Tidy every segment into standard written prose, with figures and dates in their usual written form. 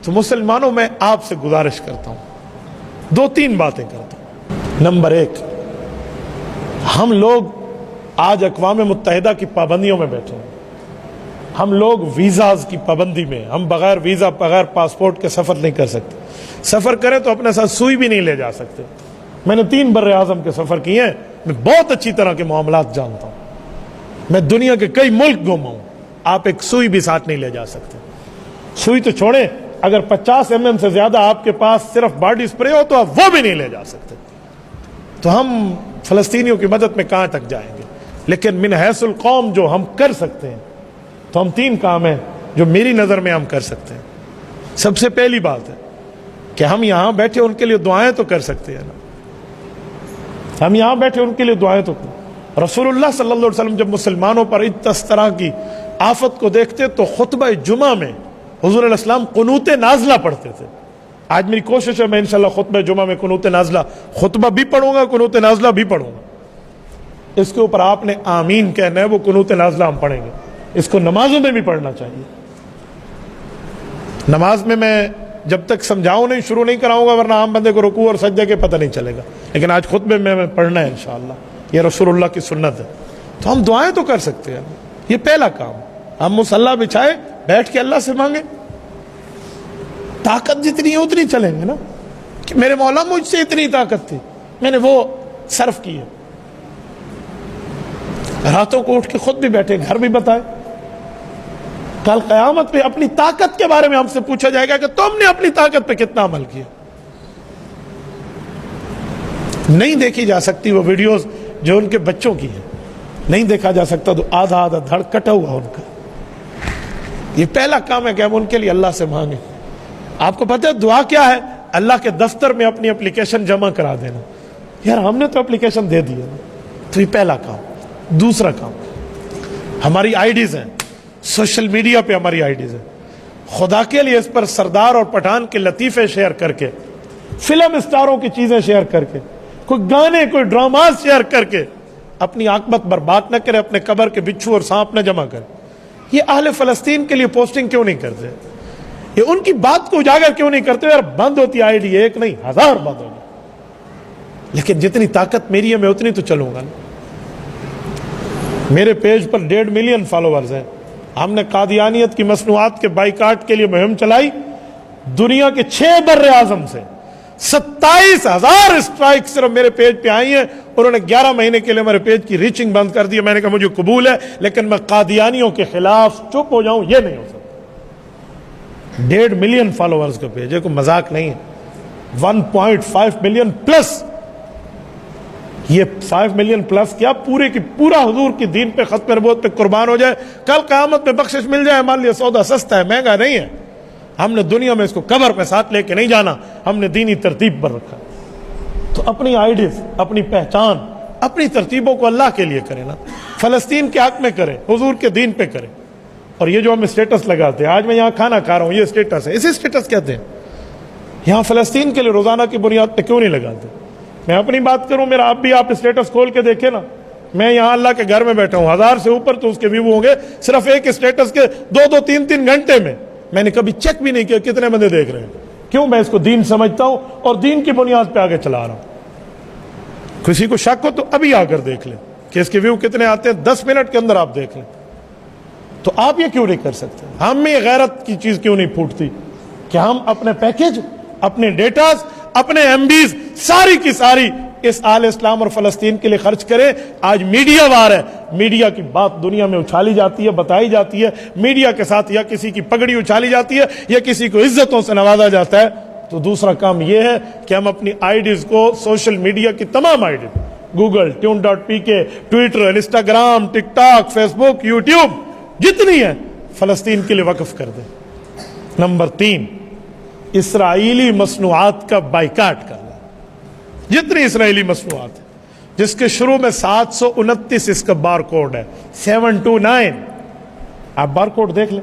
تو مسلمانوں میں آپ سے گزارش کرتا ہوں، 2-3 باتیں کرتا ہوں۔ نمبر 1، ہم لوگ آج اقوام متحدہ کی پابندیوں میں بیٹھے ہیں، ہم لوگ ویزاز کی پابندی میں، ہم بغیر ویزا بغیر پاسپورٹ کے سفر نہیں کر سکتے، سفر کریں تو اپنے ساتھ سوئی بھی نہیں لے جا سکتے۔ میں نے 3 بر اعظم کے سفر کیے ہیں، میں بہت اچھی طرح کے معاملات جانتا ہوں، میں دنیا کے کئی ملک گھوما ہوں، آپ ایک سوئی بھی ساتھ نہیں لے جا سکتے۔ سوئی تو چھوڑیں، اگر 50 mm سے زیادہ آپ کے پاس صرف باڈی سپرے ہو تو آپ وہ بھی نہیں لے جا سکتے۔ تو ہم فلسطینیوں کی مدد میں کہاں تک جائیں گے؟ لیکن من حیث القوم جو ہم کر سکتے ہیں تو ہم 3 کام ہیں جو میری نظر میں ہم کر سکتے ہیں۔ سب سے پہلی بات ہے کہ ہم یہاں بیٹھے ان کے لیے دعائیں تو کر سکتے ہیں نا، ہم یہاں بیٹھے ان کے لیے دعائیں تو کریں۔ رسول اللہ صلی اللہ علیہ وسلم جب مسلمانوں پر اس طرح کی آفت کو دیکھتے تو خطبہ جمعہ میں حضور علیہ السلام قنوت نازلہ پڑھتے تھے۔ آج میری کوشش ہے میں انشاءاللہ خطبہ جمعہ میں قنوت نازلہ خطبہ بھی پڑھوں گا، قنوت نازلہ بھی پڑھوں گا۔ اس کے اوپر آپ نے آمین کہنا ہے، وہ قنوت نازلہ ہم پڑھیں گے۔ اس کو نمازوں میں بھی پڑھنا چاہیے۔ نماز میں جب تک سمجھاؤں نہیں، شروع نہیں کراؤں گا، ورنہ عام بندے کو رکوع اور سجدے کے پتہ نہیں چلے گا، لیکن آج خطبے میں پڑھنا ہے انشاءاللہ، یہ رسول اللہ کی سنت ہے۔ تو ہم دعائیں تو کر سکتے ہیں، یہ پہلا کام۔ ہم مصلی بچھائے بیٹھ کے اللہ سے مانگیں، طاقت جتنی ہے اتنی چلیں گے نا، کہ میرے مولا مجھ سے اتنی طاقت تھی، میں نے وہ صرف کی ہے۔ راتوں کو اٹھ کے خود بھی بیٹھے، گھر بھی بتائے۔ کل قیامت پہ اپنی طاقت کے بارے میں ہم سے پوچھا جائے گا کہ تم نے اپنی طاقت پہ کتنا عمل کیا۔ نہیں دیکھی جا سکتی وہ ویڈیوز جو ان کے بچوں کی ہیں، نہیں دیکھا جا سکتا تو آدھا دھڑ کٹا ہوا ان کا۔ یہ پہلا کام ہے کہ ہم ان کے لیے اللہ سے مانگیں۔ آپ کو پتہ ہے دعا کیا ہے؟ اللہ کے دفتر میں اپنی اپلیکیشن جمع کرا دینا۔ یار ہم نے تو اپلیکیشن دے دی ہے نا، تو یہ پہلا کام۔ دوسرا کام، ہماری آئی ڈیز ہیں، سوشل میڈیا پہ ہماری آئی ڈیز ہیں، خدا کے لیے اس پر سردار اور پٹھان کے لطیفے شیئر کر کے، فلم اسٹاروں کی چیزیں شیئر کر کے، کوئی گانے کوئی ڈراماز شیئر کر کے اپنی عاقبت برباد نہ کرے، اپنے قبر کے بچھو اور سانپ نہ جمع کرے۔ یہ اہل فلسطین کے لیے پوسٹنگ کیوں نہیں کرتے؟ یہ ان کی بات کو اجاگر کیوں نہیں کرتے؟ یار بند ہوتی آئی ڈی، ایک نہیں 1000 بند ہوگی، لیکن جتنی طاقت میری ہے میں اتنی تو چلوں گا نا۔ میرے پیج پر 1.5 ملین فالوورز ہیں۔ ہم نے قادیانیت کی مصنوعات کے بائیکاٹ کے لیے مہم چلائی، دنیا کے 6 بر اعظم سے 27,000 اسٹرائک صرف میرے پیج پہ آئی ہیں۔ انہوں نے 11 مہینے کے لیے میرے پیج کی ریچنگ بند کر دی۔ میں نے کہا مجھے قبول ہے، لیکن میں قادیانیوں کے خلاف چپ ہو جاؤں یہ نہیں ہو سکتا۔ 1.5 ملین فالوورز کا پیج ہے، کوئی مذاق نہیں ہے۔ 1.5 ملین پلس، یہ 5 ملین پلس کیا پورے کی پورا حضور کی دین پہ، ختم نبوت پہ قربان ہو جائے، کل قیامت میں بخشش مل جائے، ہمارے لیے سودا سستا ہے، مہنگا نہیں ہے۔ ہم نے دنیا میں اس کو قبر پہ ساتھ لے کے نہیں جانا، ہم نے دینی ترتیب پر رکھا۔ تو اپنی آئیڈیز، اپنی پہچان، اپنی ترتیبوں کو اللہ کے لیے کریں نا، فلسطین کے حق میں کریں، حضور کے دین پہ کریں۔ اور یہ جو ہم اسٹیٹس لگاتے ہیں، آج میں یہاں کھانا کھا رہا ہوں، یہ اسٹیٹس ہے، اسے اسٹیٹس کہتے ہیں۔ یہاں فلسطین کے لیے روزانہ کی بنیاد پہ کیوں نہیں لگاتے؟ میں اپنی بات کروں، میرا اب بھی آپ اسٹیٹس کھول کے دیکھیں نا، میں یہاں اللہ کے گھر میں بیٹھا ہوں، 1000 سے اوپر تو اس کے ویو ہوں گے صرف ایک اسٹیٹس کے 2-2 3-3 گھنٹے میں۔ میں نے کبھی چیک بھی نہیں کیا کتنے بندے دیکھ رہے ہیں۔ کیوں؟ میں اس کو دین سمجھتا ہوں اور دین کی بنیاد پہ آگے چلا رہا ہوں۔ کسی کو شک ہو تو ابھی آ کر دیکھ لیں کہ اس کے ویو کتنے آتے ہیں، 10 منٹ کے اندر آپ دیکھ لیں۔ تو آپ یہ کیوں نہیں کر سکتے؟ ہم میں غیرت کی چیز کیوں نہیں پھوٹتی کہ ہم اپنے پیکج، اپنے ڈیٹاز، اپنے ایم بیز ساری کی ساری اس آل اسلام اور فلسطین کے لیے خرچ کریں۔ آج میڈیا وار ہے، میڈیا کی بات دنیا میں اچھالی جاتی ہے، بتائی جاتی ہے، میڈیا کے ساتھ یا کسی کی پگڑی اچھالی جاتی ہے یا کسی کو عزتوں سے نوازا جاتا ہے۔ تو دوسرا کام یہ ہے کہ ہم اپنی آئی ڈیز کو، سوشل میڈیا کی تمام IDs, Google, tune.pk، Twitter, Instagram, TikTok, Facebook, YouTube, جتنی ہے فلسطین کے لیے وقف کر دیں۔ نمبر 3، اسرائیلی مصنوعات کا بائیکاٹ کرنا۔ جتنی اسرائیلی مصنوعات ہیں جس کے شروع میں 729 اس کا بار کوڈ ہے، 729، آپ بار کوڈ دیکھ لیں،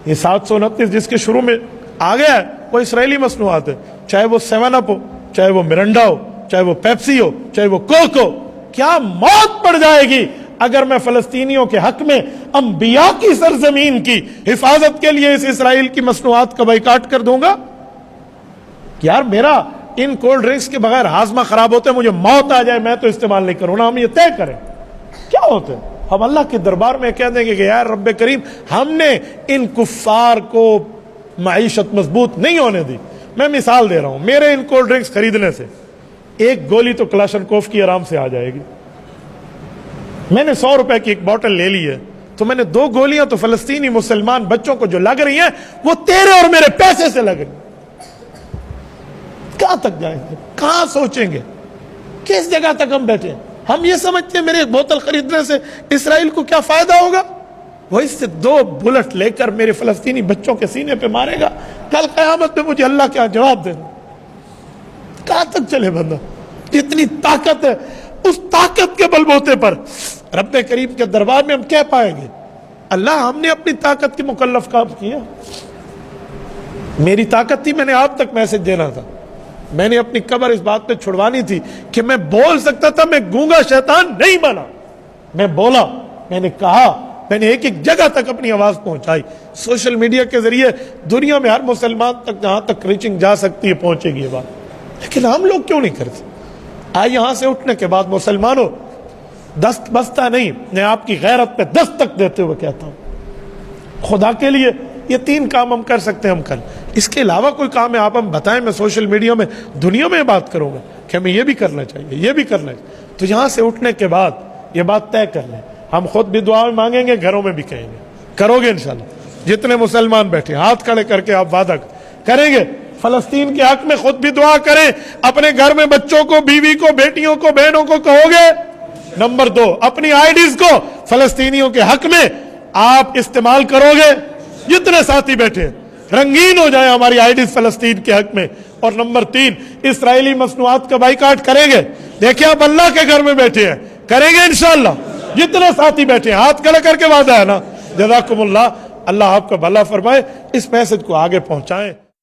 یہ 729 جس کے شروع میں آ گیا ہے وہ اسرائیلی مصنوعات ہے، چاہے وہ 7 اپ ہو، چاہے وہ مرنڈا ہو، چاہے وہ پیپسی ہو، چاہے وہ کوک ہو۔ کیا موت پڑ جائے گی اگر میں فلسطینیوں کے حق میں انبیاء کی سرزمین کی حفاظت کے لیے اس اسرائیل کی مصنوعات کا بائیکاٹ کر دوں گا؟ یار میرا ان کولڈ ڈرنکس کے بغیر ہاضمہ خراب ہوتا ہے، مجھے موت آ جائے میں تو استعمال نہیں کروں نا، ہم یہ طے کریں کیا ہوتا ہے؟ ہم اللہ کے دربار میں کہہ دیں گے کہ یار رب کریم ہم نے ان کفار کو معیشت مضبوط نہیں ہونے دی۔ میں مثال دے رہا ہوں، میرے ان کولڈ ڈرنکس خریدنے سے ایک گولی تو کلاشنکوف کی آرام سے آ جائے گی۔ میں نے 100 روپے کی ایک بوٹل لے لی ہے تو میں نے 2 گولیاں تو فلسطینی مسلمان بچوں کو جو لگ رہی ہیں وہ تیرے اور میرے پیسے سے لگ رہی ہیں۔ کہاں تک جائیں گے؟ کہاں سوچیں گے؟ کس جگہ تک ہم بیٹھے ہیں؟ ہم یہ سمجھتے ہیں میرے ایک بوتل خریدنے سے اسرائیل کو کیا فائدہ ہوگا؟ وہ اس سے 2 بلٹ لے کر میرے فلسطینی بچوں کے سینے پہ مارے گا، کل قیامت میں مجھے اللہ کیا جواب دینا؟ کہاں تک چلے بندہ؟ جتنی طاقت ہے اس طاقت کے بل بوتے پر رب کریم کے دربار میں ہم کہہ پائیں گے اللہ ہم نے اپنی طاقت کے مکلف کام کیا۔ میری طاقت تھی، میں نے آپ تک میسج دینا تھا، میں نے اپنی قبر اس بات پہ چھڑوانی تھی کہ میں بول سکتا تھا، میں گونگا شیطان نہیں بنا، میں بولا، میں نے کہا، میں نے ایک ایک جگہ تک اپنی آواز پہنچائی۔ سوشل میڈیا کے ذریعے دنیا میں ہر مسلمان تک جہاں تک ریچنگ جا سکتی ہے پہنچے گی یہ بات، لیکن ہم لوگ کیوں نہیں کرتے؟ آج یہاں سے اٹھنے کے بعد مسلمانوں دست بستہ نہیں، میں آپ کی غیرت پہ دستک دیتے ہوئے کہتا ہوں خدا کے لیے یہ 3 کام ہم کر سکتے ہیں، ہم کر، اس کے علاوہ کوئی کام ہے آپ ہم بتائیں، میں سوشل میڈیا میں دنیا میں بات کروں گا کہ ہمیں یہ بھی کرنا چاہیے، یہ بھی کرنا چاہیے۔ تو یہاں سے اٹھنے کے بعد یہ بات طے کر لیں، ہم خود بھی دعا میں مانگیں گے، گھروں میں بھی کہیں گے، کرو گے انشاءاللہ؟ جتنے مسلمان بیٹھے ہاتھ کھڑے کر کے آپ وعدہ کریں گے فلسطین کے حق میں خود بھی دعا کریں، اپنے گھر میں بچوں کو، بیوی کو، بیٹیوں کو، بہنوں کو کہو گے؟ نمبر 2، اپنی آئی ڈیز کو فلسطینیوں کے حق میں آپ استعمال کرو گے؟ جتنے ساتھی بیٹھے رنگین ہو جائیں ہماری آئی ڈیز فلسطین کے حق میں۔ اور نمبر 3، اسرائیلی مصنوعات کا بائیکاٹ کریں گے؟ دیکھیں آپ اللہ کے گھر میں بیٹھے ہیں، کریں گے انشاءاللہ؟ جتنے ساتھی بیٹھے ہیں ہاتھ کھڑے کر کے وعدہ ہے نا؟ جزاکم اللہ، اللہ آپ کا بھلا فرمائے، اس میسج کو آگے پہنچائیں۔